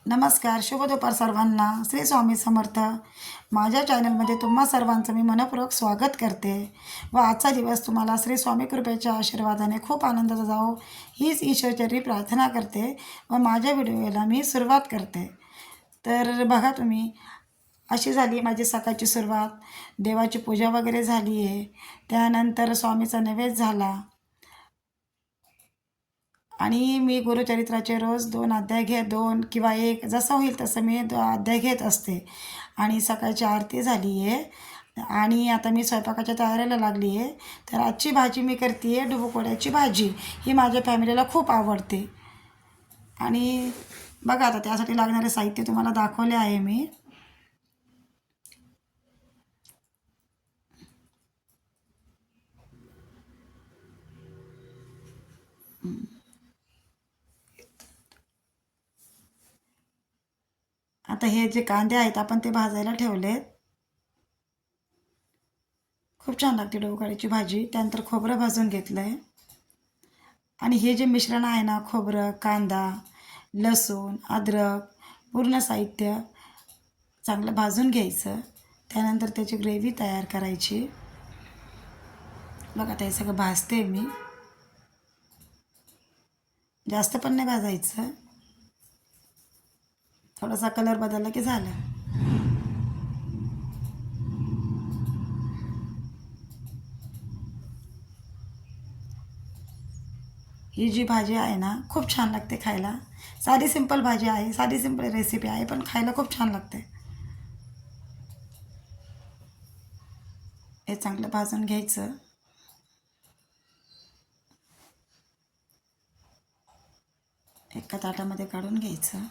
नमस्कार, शुभ दुपार सर्वांना. श्री स्वामी समर्थ. माझ्या चॅनलमध्ये तुम्हा सर्वांचं मी मनपूर्वक स्वागत करते व आजचा दिवस तुम्हाला श्री स्वामी कृपेच्या आशीर्वादाने खूप आनंदाचा जावो हीच ईश्वरचरणी प्रार्थना करते व माझ्या व्हिडिओला मी सुरुवात करते. तर बघा तुम्ही, अशी झाली माझी सकाळची सुरुवात. देवाची पूजा वगैरे झाली आहे. त्यानंतर स्वामीचा नैवेद्य झाला आणि मी गुरुचरित्राचे रोज 2 अध्याय 2 किंवा 1 जसं होईल तसं मी अध्याय घेत असते. आणि सकाळची आरती झाली आहे आणि आता मी स्वयंपाकाच्या तयारीला लागली आहे. तर आजची भाजी मी करते आहे डुबुकोड्याची भाजी. ही माझ्या फॅमिलीला खूप आवडते. आणि बघा, आता त्यासाठी लागणारे साहित्य तुम्हाला दाखवले आहे मी. आता हे जे कांदे आहेत आपण ते भाजायला ठेवलेत. खूप छान लागते डुबुकोड्याची भाजी. त्यानंतर खोबरं भाजून घेतलं आहे. आणि हे जे मिश्रण आहे ना, खोबरं, कांदा, लसूण, अद्रक, पूर्ण साहित्य चांगलं भाजून घ्यायचं. त्यानंतर त्याची ग्रेव्ही तयार करायची. बघा, आता हे सगळं भाजते मी. जास्त पण नाही भाजायचं, थोडासा कलर बदलला की झालं. ही जी भाजी आहे ना, खूप छान लागते खायला. साधी सिंपल भाजी आहे, साधी सिंपल रेसिपी आहे, पण खायला खूप छान लागते. हे चांगलं भाजून घ्यायचं. एका ताटामध्ये काढून घ्यायचं.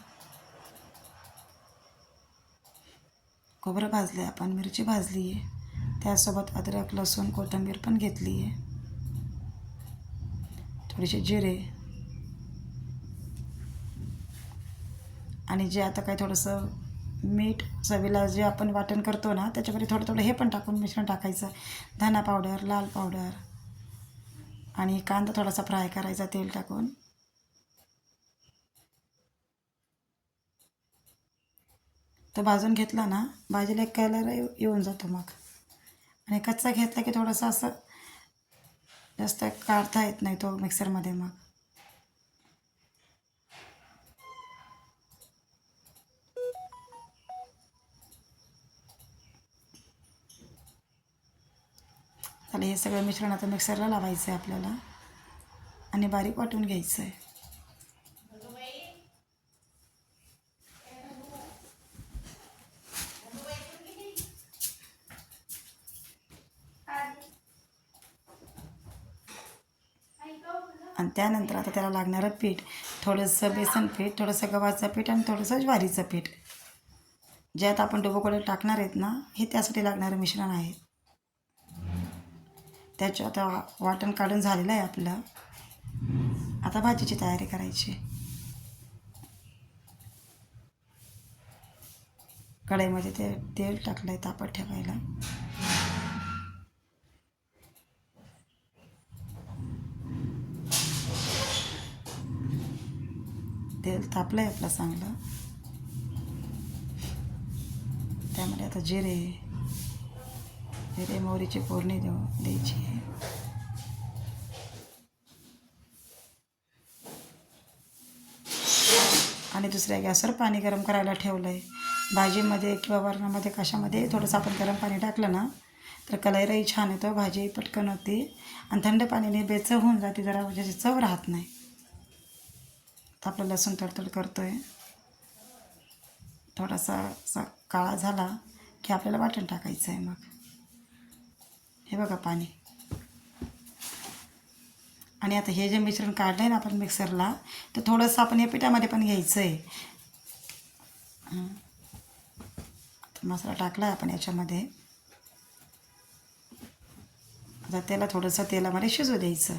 खोबरं भाजले आपण, मिरची भाजली आहे, त्यासोबत अद्रक, लसूण, कोथिंबीर पण घेतली आहे, थोडेसे जिरे. आणि जे आता काय थोडंसं मीठ चवीला जे आपण वाटण करतो ना, त्याच्यामध्ये थोडं थोडं हे पण टाकून मिश्रण टाकायचं. धना पावडर, लाल पावडर. आणि कांदा थोडासा फ्राय करायचा तेल टाकून. तो भाजून घेतला ना, भाजीला एक कलर येऊन जातो मग. आणि कच्चा घेतला की थोडासा असं जास्त काढता येत नाही तो मिक्सरमध्ये मग. त्याला हे सगळं मिश्रण आता मिक्सरला लावायचं आहे आपल्याला आणि बारीक वाटून घ्यायचं आहे. आणि त्यानंतर आता त्याला लागणारं पीठ, थोडंसं बेसन पीठ, थोडंसं गव्हाचं पीठ आणि थोडंसं ज्वारीचं पीठ. जे आता आपण डुबुकोडे टाकणार आहेत ना, हे त्यासाठी लागणारं मिश्रण आहे. त्याचं आता वाटण काढून झालेलं आहे आपलं. आता भाजीची तयारी करायची. कढईमध्ये तेल टाकलं आहे तापत ठेवायला. तेल तापलं आहे आपलं चांगलं. त्यामध्ये आता जिरे मोहरीची फोडणी द्यायची आहे. आणि दुसऱ्या गॅसवर पाणी गरम करायला ठेवलं आहे. भाजीमध्ये किंवा वरणामध्ये कशामध्ये थोडंसं आपण गरम पाणी टाकलं ना, तर कलरही छान येतो, भाजी पटकन होती. आणि थंड पाण्याने बेचव होऊन जाते, जरा म्हणजे चव राहत नाही. तर आपलं लसूण तडतड करतो आहे. थोडासा काळा झाला की आपल्याला वाटण टाकायचं आहे. मग हे बघा पाणी. आणि आता हे जे मिश्रण काढलं आहे ना आपण मिक्सरला, तर थोडंसं आपण या पिठामध्ये पण घ्यायचं आहे. आता मसाला टाकला आहे आपण याच्यामध्ये. आता त्याला थोडंसं तेलामध्ये शिजू द्यायचं.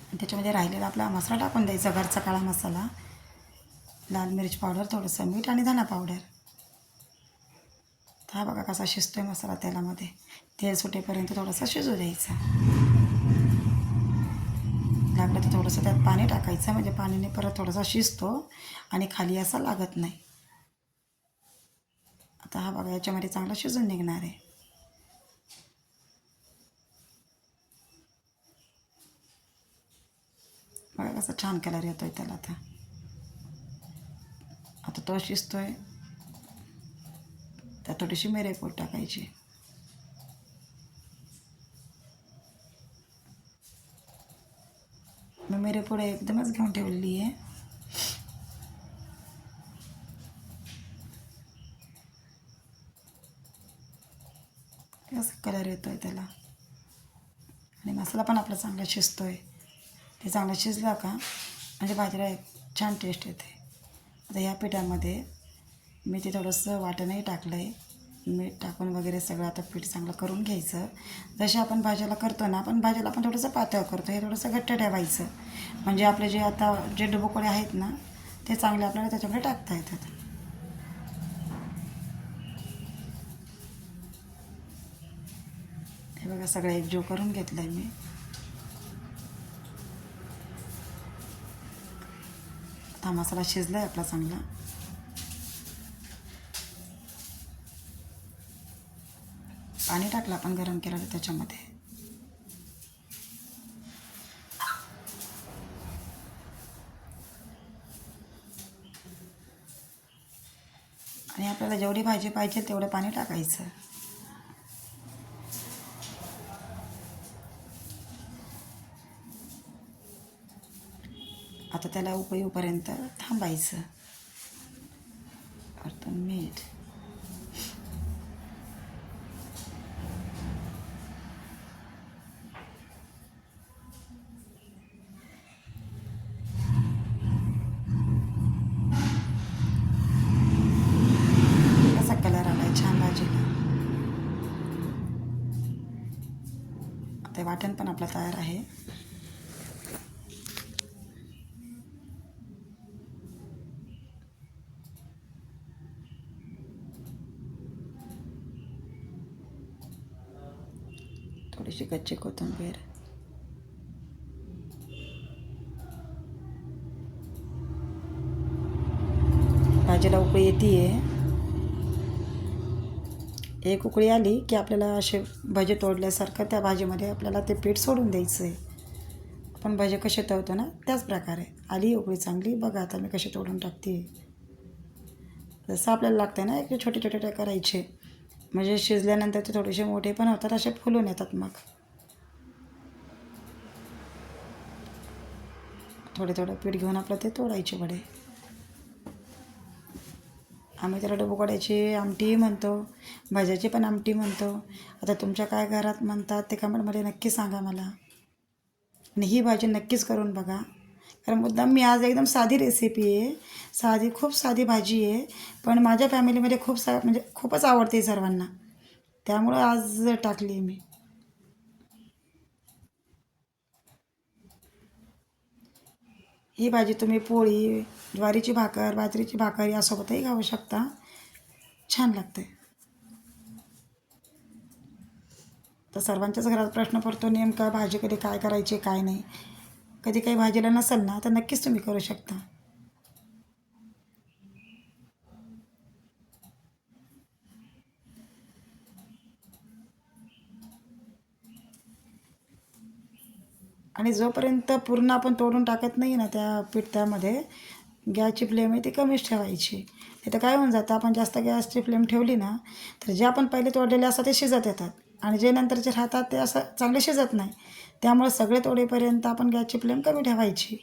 आणि त्याच्यामध्ये राहिलेला आपला मसाला टाकून द्यायचा, घरचा काळा मसाला, लाल मिरच पावडर, थोडंसं मीठ आणि धना पावडर. हा बघा कसा शिजतो आहे मसाला तेलामध्ये. तेल सुटेपर्यंत थोडासा शिजू द्यायचा. लागलं तर थोडंसं त्यात पाणी टाकायचं, म्हणजे पाण्याने परत थोडासा शिजतो आणि खाली असा लागत नाही. आता हा बघा याच्यामध्ये चांगला शिजून निघणार आहे. बघा कसा छान कलर येतो आहे त्याला. आता तो शिजतो आहे, त्यात थोडीशी मिरेपूड टाकायची. मी मिरेपूड एकदमच घेऊन ठेवलेली आहे. असा कलर येतो आहे त्याला आणि मसाला पण आपला चांगला शिजतो आहे. ते चांगला शिजला का म्हणजे भाजीला एक छान टेस्ट येते. आता ह्या पिठामध्ये मी ते थोडंसं वाटणही टाकलं आहे, मीठ टाकून वगैरे सगळं आता पीठ चांगलं करून घ्यायचं. जसे आपण भाज्याला करतो ना, आपण भाज्याला पण थोडंसं पातळ करतो, हे थोडंसं घट्ट ठेवायचं, म्हणजे आपले जे आता जे डुबुकडे आहेत ना ते चांगले आपल्याला त्याच्यामध्ये टाकता येतात. हे बघा सगळं एकजीव करून घेतलं आहे मी. आता मसाला शिजला आहे आपला चांगला. पाणी टाकलं आपण गरम केलेलं त्याच्यामध्ये. आणि आपल्याला जेवढी भाजी पाहिजे तेवढं पाणी टाकायचं. आता त्याला उकळी येऊपर्यंत थांबायचं. परतून मीठ, कसा कलर आलाय छान भाजीला. आता वाटण पण आपलं तयार आहे. थोडीशी कच्ची कोथिंबीर, भाजीला उकळी येते. एक उकळी आली की आपल्याला असे भजे तोडल्यासारखं त्या भाजीमध्ये आपल्याला ते पीठ सोडून द्यायचं आहे. आपण भजे कसे तळतो ना त्याच प्रकारे. आली उकळी चांगली, बघा आता मी कशी तोडून टाकते. जसं आपल्याला लागतं ना एक छोटे छोटे करायचे, म्हणजे शिजल्यानंतर ते थोडेसे मोठे पण होतात, असे फुलून येतात. मग थोडे थोडं पीठ घेऊन आपलं ते तोडायचे वडे. आम्ही त्याला डुबुकवड्याची आमटीही म्हणतो, भाज्याची पण आमटी म्हणतो. आता तुमच्या काय घरात म्हणतात ते कमेंटमध्ये नक्की सांगा मला. आणि ही भाजी नक्कीच करून बघा, कारण मुद्दाम मी आज एकदम साधी रेसिपी आहे, साधी खूप साधी भाजी आहे, पण माझ्या फॅमिलीमध्ये म्हणजे खूपच आवडते सर्वांना, त्यामुळं आज टाकली मी. ही भाजी तुम्ही पोळी, ज्वारीची भाकर, बाजरीची भाकर यासोबतही खाऊ शकता, छान लागते. तर सर्वांच्याच घरात प्रश्न पडतो नेमका भाजी कधी काय करायची काय नाही. कधी काही भाजीला नसेल ना तर नक्कीच तुम्ही करू शकता. आणि जोपर्यंत पूर्ण आपण तोडून टाकत नाही ना त्या पिठामध्ये, गॅसची फ्लेम आहे ती कमीच ठेवायची. नाही तर काय होऊन जातं, आपण जास्त गॅसची फ्लेम ठेवली ना तर जे आपण पहिले तोडलेले असतात ते शिजत येतात आणि जे नंतरचे राहतात ते असं चांगले शिजत नाही. त्यामुळे सगळे तोडेपर्यंत आपण गॅसची फ्लेम कमी ठेवायची.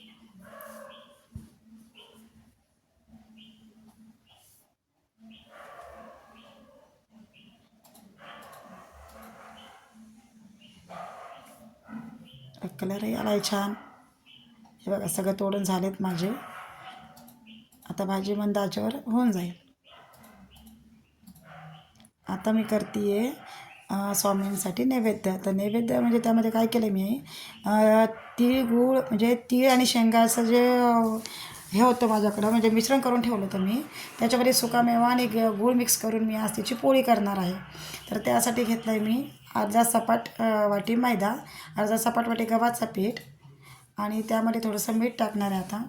कलरही आला आहे छान. हे बघा सगळं तोडून झालेत माझे. आता भाजी मंद आचेवर होऊन जाईल. आता मी करते आहे स्वामींसाठी नैवेद्य. तर नैवेद्य म्हणजे त्यामध्ये काय केलं मी, तीळ गूळ म्हणजे तीळ आणि शेंगाचं जे हे होतं माझ्याकडं, म्हणजे मिश्रण करून ठेवलं होतं मी. त्याच्यामध्ये सुकामेवा आणि गूळ मिक्स करून मी आज त्याची पोळी करणार आहे. तर त्यासाठी घेतलं आहे मी अर्धा सपाट वाटी मैदा, अर्धा सपाट वाटी गव्हाचं पीठ, आणि त्यामध्ये थोडंसं मीठ टाकणार आहे आता.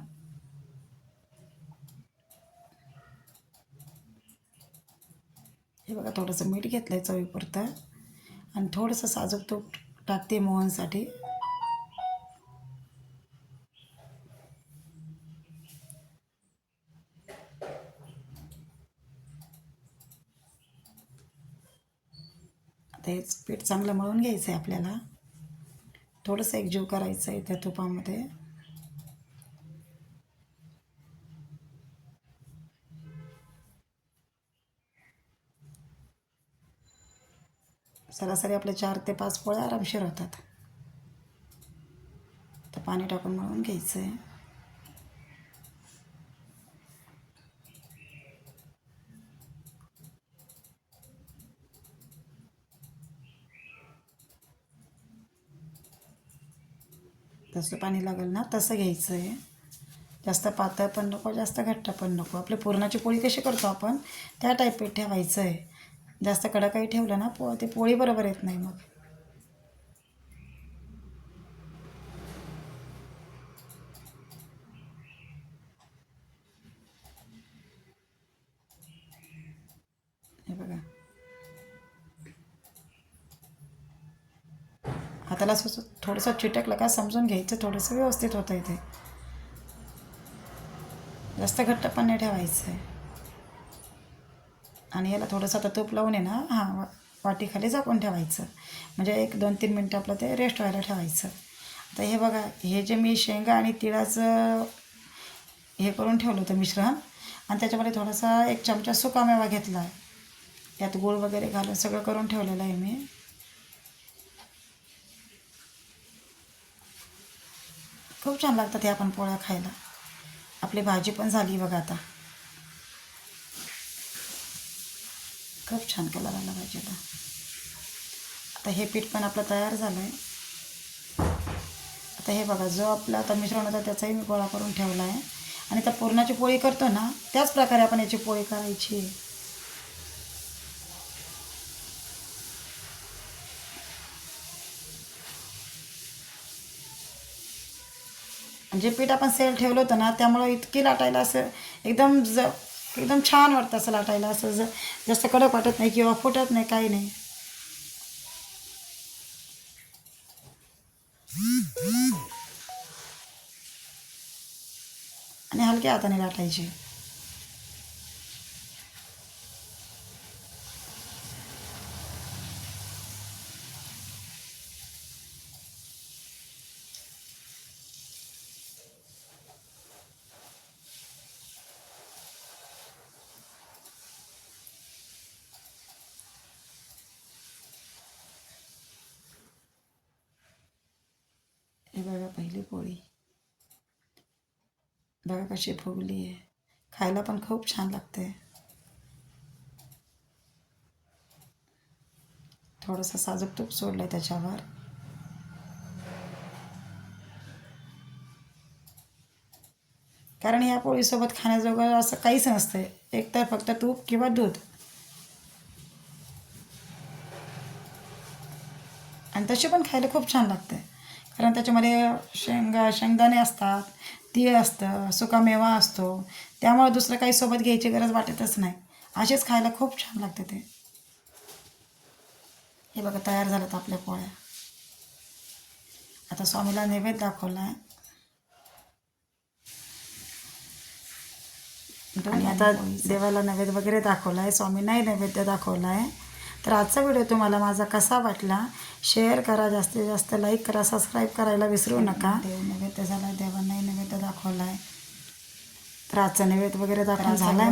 हे बघा थोडंसं मीठ घेतलं आहे चवीपुरतं आणि थोडंसं साजूक तूप टाकते मोहनसाठी. आता हेच पीठ चांगलं मळून घ्यायचं आहे आपल्याला. थोडंसं एकजीव करायचं आहे त्या तुपामध्ये. सरासरी आपले 4 ते 5 पोळ्या आरामशीर होतात. तर पाणी टाकून मळून घ्यायचं आहे. जसं पाणी लागेल ना तसं घ्यायचं आहे. जास्त पातळ पण नको, जास्त घट्ट पण नको. आपली पुरणाची पोळी कशी करतो आपण त्या टाईप ठेवायचं आहे. जास्त कडकही ठेवलं ना ते पोळी बरोबर येत नाही मग. हे बघा हाताला असं थोडंसं चिटकलं का समजून घ्यायचं, थोडंसं व्यवस्थित होतं इथे. जास्त घट्ट पण नाही ठेवायचं आहे. आणि याला थोडंसं आता तूप लावून आहे ना वाटीखाली झाकून ठेवायचं. म्हणजे 1-2-3 मिनटं आपलं ते रेस्ट व्हायला ठेवायचं. आता हे बघा हे जे मी शेंगा आणि तिळाचं हे करून ठेवलं होतं मिश्रण आणि त्याच्यामध्ये थोडासा 1 चमचा सुकामेवा घेतला आहे. यात गूळ वगैरे घालून सगळं करून ठेवलेलं आहे मी. खूप छान लागतात हे आपण पोळ्या खायला. आपली भाजी पण झाली बघा आता. खूप छान कलर आला भाजीला. आता हे पीठ पण आपलं तयार झालं आहे. आता हे बघा जो आपला आता मिश्रण होता त्याचाही मी गोळा करून ठेवला आहे. आणि त्या पुरणाची पोळी करतो ना त्याच प्रकारे आपण याची पोळी करायची. जे पीठ आपण सेल ठेवलं होतं ना त्यामुळं इतकी लाटायला असं एकदम छान वाटतं. असं लाटायला असं जास्त कडक वाटत नाही किंवा फुटत नाही, काही नाही. आणि हलक्या हाताने लाटायची. हे बघा पहिली पोळी बघा कशी फुगली आहे. खायला पण खूप छान लागते. थोडंसं साजूक तूप सोडलं आहे त्याच्यावर. कारण या पोळीसोबत खाण्याजोगं असं काहीच नसतं. एक तर फक्त तूप किंवा दूध. आणि तशी पण खायला खूप छान लागते. कारण त्याच्यामध्ये शेंगदाणे असतात, तीळ असतं, सुकामेवा असतो. त्यामुळे दुसरं काही सोबत घ्यायची गरज वाटतच नाही. असेच खायला खूप छान लागते ते. हे बघा तयार झाल्यात आपल्या पोळ्या. आता स्वामीला नैवेद्य दाखवला आहे. आणि आता देवाला नैवेद्य वगैरे दाखवला आहे, स्वामींनाही नैवेद्य दाखवला आहे. तर आजचा व्हिडिओ तुम्हाला माझा कसा वाटला शेअर करा, जास्तीत जास्त लाईक करा, सबस्क्राईब करायला विसरू नका. देव नैवेद्य झाला, देवांनाही नैवेद्य दाखवला आहे. तर आजचा नैवेद्य वगैरे दाखवून झाला आहे.